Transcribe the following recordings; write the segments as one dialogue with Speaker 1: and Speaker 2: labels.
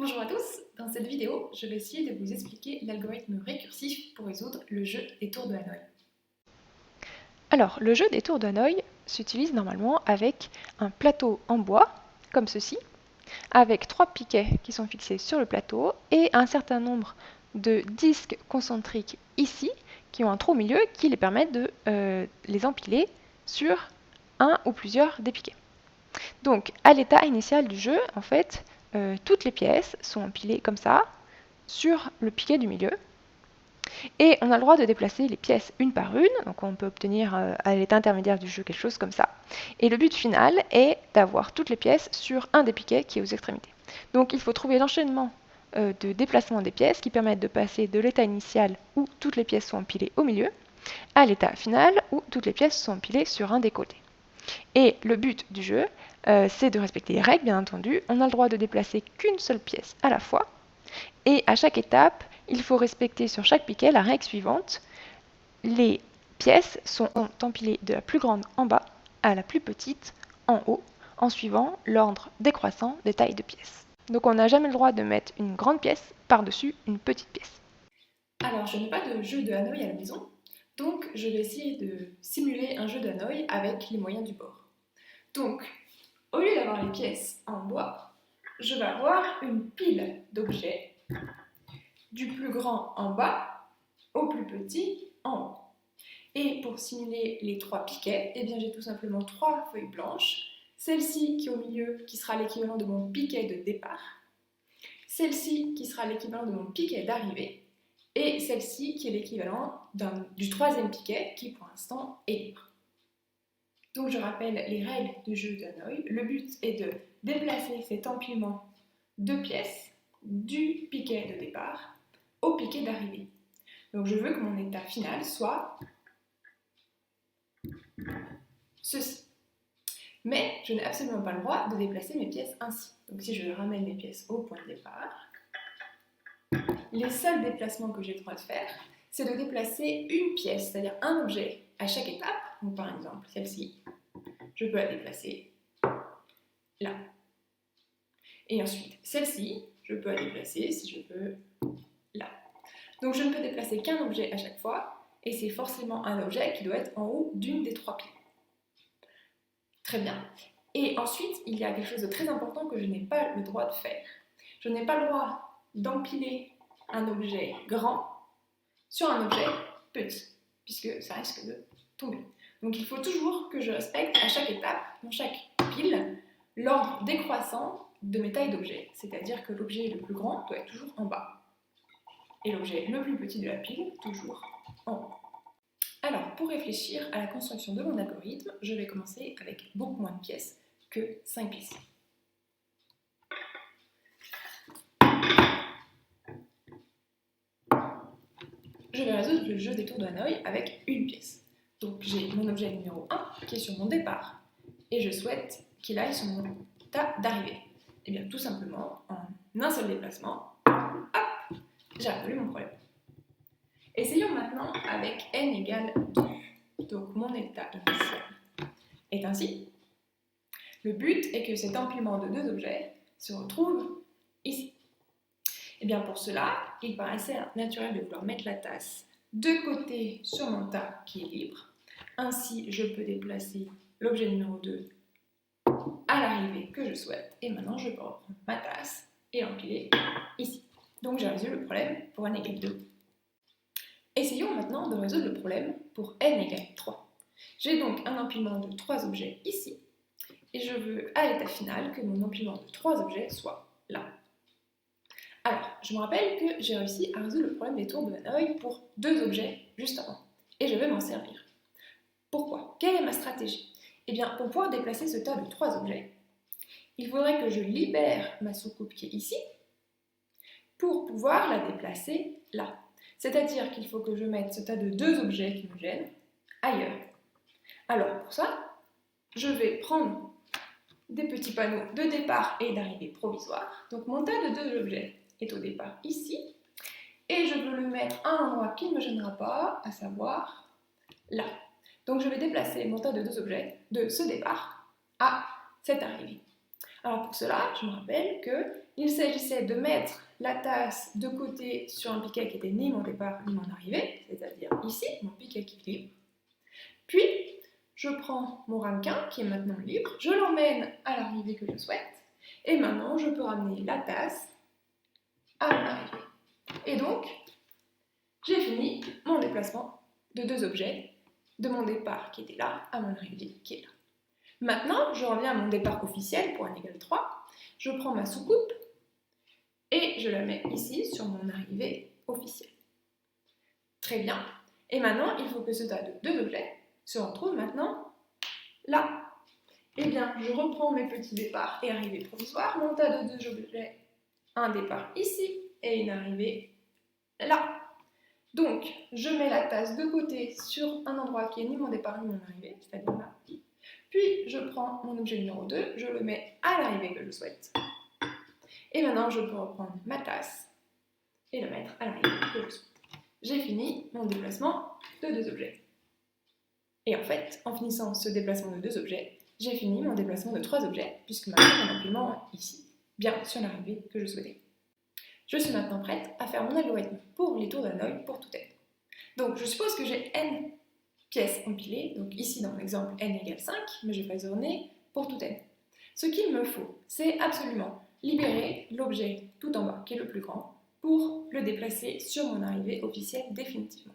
Speaker 1: Bonjour à tous, dans cette vidéo, je vais essayer de vous expliquer l'algorithme récursif pour résoudre le jeu des tours de Hanoï.
Speaker 2: Alors, le jeu des tours de Hanoï s'utilise normalement avec un plateau en bois, comme ceci, avec 3 piquets qui sont fixés sur le plateau et un certain nombre de disques concentriques ici, qui ont un trou au milieu, qui les permettent de les empiler sur un ou plusieurs des piquets. Donc, à l'état initial du jeu, en fait, toutes les pièces sont empilées comme ça, sur le piquet du milieu. Et on a le droit de déplacer les pièces une par une, donc on peut obtenir à l'état intermédiaire du jeu quelque chose comme ça. Et le but final est d'avoir toutes les pièces sur un des piquets qui est aux extrémités. Donc il faut trouver l'enchaînement de déplacement des pièces qui permettent de passer de l'état initial où toutes les pièces sont empilées au milieu à l'état final où toutes les pièces sont empilées sur un des côtés. Et le but du jeu, c'est de respecter les règles, bien entendu. On a le droit de déplacer qu'une seule pièce à la fois. Et à chaque étape, il faut respecter sur chaque piquet la règle suivante. Les pièces sont empilées de la plus grande en bas à la plus petite en haut, en suivant l'ordre décroissant des tailles de pièces. Donc on n'a jamais le droit de mettre une grande pièce par-dessus une petite pièce.
Speaker 1: Alors, je n'ai pas de jeu de Hanoï à la maison, donc je vais essayer de simuler un jeu de Hanoï avec les moyens du bord. Donc, au lieu d'avoir les pièces en bois, je vais avoir une pile d'objets, du plus grand en bas au plus petit en haut. Et pour simuler les 3 piquets, eh bien j'ai tout simplement 3 feuilles blanches, celle-ci qui est au milieu qui sera l'équivalent de mon piquet de départ, celle-ci qui sera l'équivalent de mon piquet d'arrivée, et celle-ci qui est l'équivalent du 3e piquet qui pour l'instant est libre. Donc je rappelle les règles du jeu de Hanoï. Le but est de déplacer cet empilement de pièces du piquet de départ au piquet d'arrivée. Donc je veux que mon état final soit ceci. Mais je n'ai absolument pas le droit de déplacer mes pièces ainsi. Donc si je ramène les pièces au point de départ, les seuls déplacements que j'ai le droit de faire, c'est de déplacer une pièce, c'est-à-dire un objet, à chaque étape. Donc par exemple, celle-ci, je peux la déplacer là. Et ensuite, celle-ci, je peux la déplacer, si je veux, là. Donc je ne peux déplacer qu'un objet à chaque fois, et c'est forcément un objet qui doit être en haut d'une des 3 piles. Très bien. Et ensuite, il y a quelque chose de très important que je n'ai pas le droit de faire. Je n'ai pas le droit d'empiler un objet grand sur un objet petit, puisque ça risque de tomber. Donc il faut toujours que je respecte à chaque étape, dans chaque pile, l'ordre décroissant de mes tailles d'objets. C'est-à-dire que l'objet le plus grand doit être toujours en bas, et l'objet le plus petit de la pile, toujours en haut. Alors, pour réfléchir à la construction de mon algorithme, je vais commencer avec beaucoup moins de pièces que 5 pièces. Je vais résoudre le jeu des tours de Hanoï avec une pièce. Donc j'ai mon objet numéro 1 qui est sur mon départ et je souhaite qu'il aille sur mon tas d'arrivée. Et bien tout simplement, en un seul déplacement, hop, j'ai résolu mon problème. Essayons maintenant avec n égale 2. Donc mon état initial est ainsi. Le but est que cet empilement de 2 objets se retrouve ici. Et bien pour cela, il paraissait naturel de vouloir mettre la tasse de côté sur mon tas qui est libre. Ainsi, je peux déplacer l'objet numéro 2 à l'arrivée que je souhaite. Et maintenant, je peux reprendre ma tasse et l'empiler ici. Donc j'ai résolu le problème pour n égale 2. Essayons maintenant de résoudre le problème pour n égale 3. J'ai donc un empilement de 3 objets ici. Et je veux à l'état final que mon empilement de 3 objets soit là. Alors, je me rappelle que j'ai réussi à résoudre le problème des tours de Hanoï pour 2 objets juste avant. Et je vais m'en servir. Pourquoi? Quelle est ma stratégie? Eh bien, pour pouvoir déplacer ce tas de 3 objets, il faudrait que je libère ma soucoupe qui est ici pour pouvoir la déplacer là. C'est-à-dire qu'il faut que je mette ce tas de 2 objets qui me gênent ailleurs. Alors, pour ça, je vais prendre des petits panneaux de départ et d'arrivée provisoire. Donc, mon tas de 2 objets est au départ ici. Et je veux le mettre à un endroit qui ne me gênera pas, à savoir là. Donc je vais déplacer mon tas de 2 objets de ce départ à cette arrivée. Alors pour cela, je me rappelle que il s'agissait de mettre la tasse de côté sur un piquet qui était ni mon départ ni mon arrivée, c'est-à-dire ici, mon piquet qui est libre. Puis, je prends mon ramequin qui est maintenant libre, je l'emmène à l'arrivée que je souhaite, et maintenant je peux ramener la tasse à mon arrivée. Et donc, j'ai fini mon déplacement de deux objets, de mon départ qui était là à mon arrivée qui est là. Maintenant, je reviens à mon départ officiel pour n égale 3, je prends ma soucoupe et je la mets ici sur mon arrivée officielle. Très bien. Et maintenant, il faut que ce tas de deux objets se retrouve maintenant là. Eh bien, je reprends mes petits départs et arrivées provisoires, mon tas de deux objets, un départ ici et une arrivée là. Donc, je mets la tasse de côté sur un endroit qui est ni mon départ ni mon arrivée, c'est-à-dire là. Puis, je prends mon objet numéro 2, je le mets à l'arrivée que je souhaite. Et maintenant, je peux reprendre ma tasse et le mettre à l'arrivée que je souhaite. J'ai fini mon déplacement de deux objets. Et en fait, en finissant ce déplacement de deux objets, j'ai fini mon déplacement de trois objets, puisque maintenant mon implément est ici, bien sur l'arrivée que je souhaitais. Je suis maintenant prête à faire mon algorithme pour les tours d'Hanoï pour tout n. Donc je suppose que j'ai n pièces empilées, donc ici dans l'exemple n égale 5, mais je vais raisonner pour tout n. Ce qu'il me faut, c'est absolument libérer l'objet tout en bas, qui est le plus grand, pour le déplacer sur mon arrivée officielle définitivement.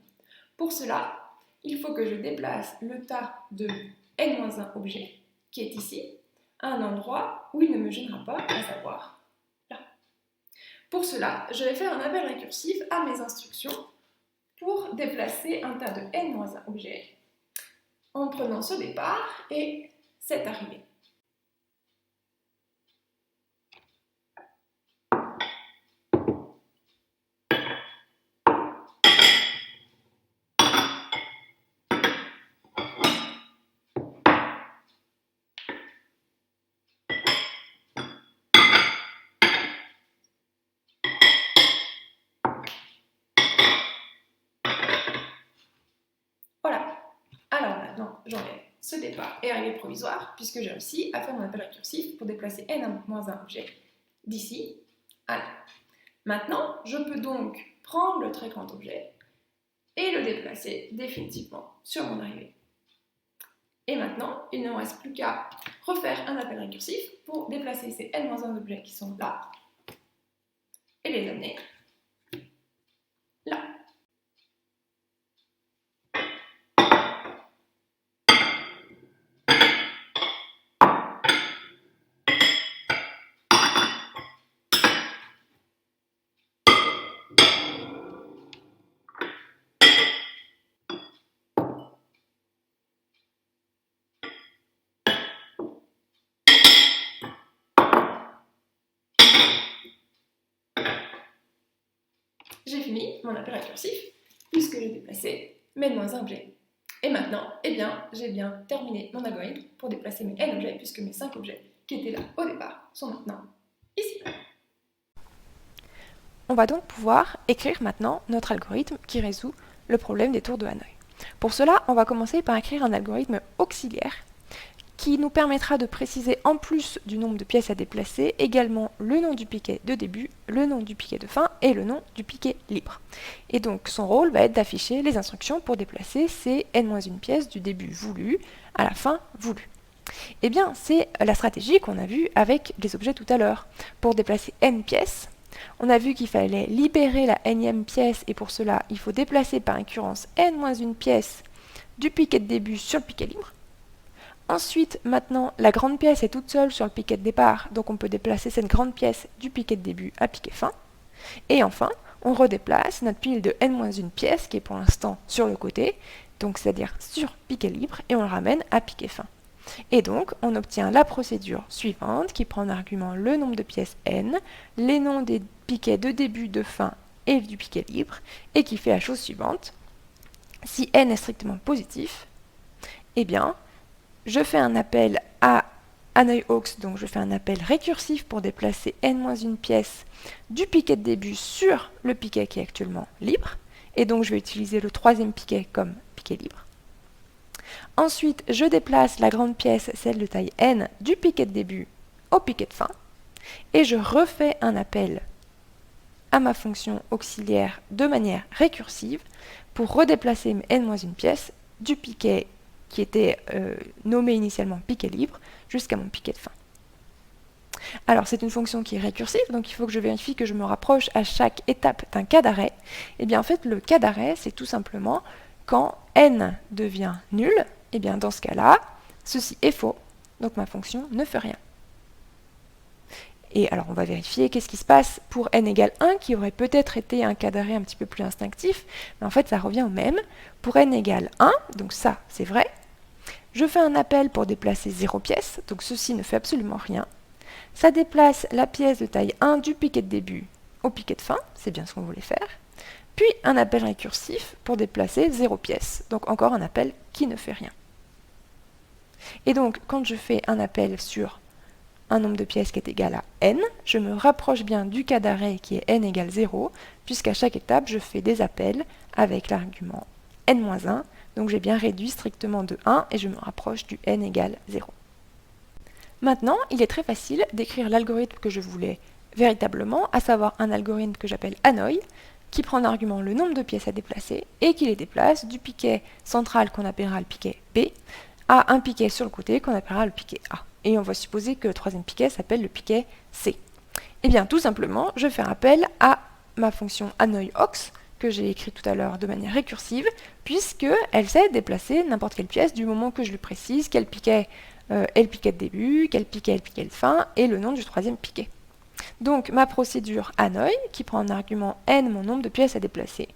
Speaker 1: Pour cela, il faut que je déplace le tas de n-1 objets, qui est ici, à un endroit où il ne me gênera pas, à savoir là. Pour cela, je vais faire un appel récursif à mes instructions pour déplacer un tas de n-1 objets en prenant ce départ et cette arrivée. Voilà. Alors maintenant, j'enlève ce départ et arrivée provisoire, puisque j'ai réussi à faire mon appel récursif pour déplacer n-1 objet d'ici à là. Maintenant, je peux donc prendre le très grand objet et le déplacer définitivement sur mon arrivée. Et maintenant, il ne me reste plus qu'à refaire un appel récursif pour déplacer ces n-1 objets qui sont là et les amener là. J'ai fini mon appel récursif puisque j'ai déplacé mes n-1 objets. Et maintenant, eh bien, j'ai bien terminé mon algorithme pour déplacer mes n objets puisque mes 5 objets qui étaient là au départ sont maintenant ici.
Speaker 2: On va donc pouvoir écrire maintenant notre algorithme qui résout le problème des tours de Hanoï. Pour cela, on va commencer par écrire un algorithme auxiliaire qui nous permettra de préciser en plus du nombre de pièces à déplacer également le nom du piquet de début, le nom du piquet de fin et le nom du piquet libre. Et donc son rôle va être d'afficher les instructions pour déplacer ces n-1 pièces du début voulu à la fin voulu. Eh bien, c'est la stratégie qu'on a vue avec les objets tout à l'heure. Pour déplacer n pièces, on a vu qu'il fallait libérer la n-ième pièce et pour cela, il faut déplacer par incurrence n-1 pièce du piquet de début sur le piquet libre. Ensuite, maintenant, la grande pièce est toute seule sur le piquet de départ, donc on peut déplacer cette grande pièce du piquet de début à piquet fin. Et enfin, on redéplace notre pile de n-1 pièce, qui est pour l'instant sur le côté, donc c'est-à-dire sur piquet libre, et on le ramène à piquet fin. Et donc, on obtient la procédure suivante, qui prend en argument le nombre de pièces n, les noms des piquets de début, de fin et du piquet libre, et qui fait la chose suivante. Si n est strictement positif, eh bien, je fais un appel à Hanoï-Hawks, donc je fais un appel récursif pour déplacer n-1 pièce du piquet de début sur le piquet qui est actuellement libre, et donc je vais utiliser le troisième piquet comme piquet libre. Ensuite, je déplace la grande pièce, celle de taille n, du piquet de début au piquet de fin, et je refais un appel à ma fonction auxiliaire de manière récursive pour redéplacer mes n-1 pièces du piquet qui était nommé initialement piquet libre jusqu'à mon piquet de fin. Alors c'est une fonction qui est récursive, donc il faut que je vérifie que je me rapproche à chaque étape d'un cas d'arrêt. Et bien en fait le cas d'arrêt c'est tout simplement quand n devient nul, et bien dans ce cas-là, ceci est faux, donc ma fonction ne fait rien. Et alors on va vérifier qu'est-ce qui se passe pour n égale 1, qui aurait peut-être été un cas d'arrêt un petit peu plus instinctif, mais en fait ça revient au même. Pour n égale 1, donc ça c'est vrai, je fais un appel pour déplacer 0 pièce, donc ceci ne fait absolument rien. Ça déplace la pièce de taille 1 du piquet de début au piquet de fin, c'est bien ce qu'on voulait faire. Puis un appel récursif pour déplacer 0 pièce, donc encore un appel qui ne fait rien. Et donc quand je fais un appel sur un nombre de pièces qui est égal à n, je me rapproche bien du cas d'arrêt qui est n égale 0, puisqu'à chaque étape je fais des appels avec l'argument n-1, donc j'ai bien réduit strictement de 1 et je me rapproche du n égale 0. Maintenant, il est très facile d'écrire l'algorithme que je voulais véritablement, à savoir un algorithme que j'appelle Hanoi, qui prend en argument le nombre de pièces à déplacer et qui les déplace du piquet central qu'on appellera le piquet B à un piquet sur le côté qu'on appellera le piquet A. Et on va supposer que le troisième piquet s'appelle le piquet C. Et bien tout simplement, je fais appel à ma fonction HanoiOx, que j'ai écrit tout à l'heure de manière récursive, puisqu'elle sait déplacer n'importe quelle pièce du moment que je lui précise quel piquet est le piquet de début, quel piquet est le piquet de fin, et le nom du troisième piquet. Donc ma procédure Hanoi, qui prend en argument n mon nombre de pièces à déplacer,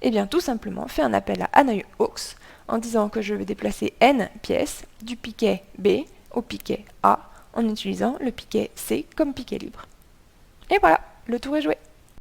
Speaker 2: et bien tout simplement fait un appel à HanoiOx en disant que je vais déplacer n pièces du piquet B au piquet A en utilisant le piquet C comme piquet libre. Et voilà, le tour est joué.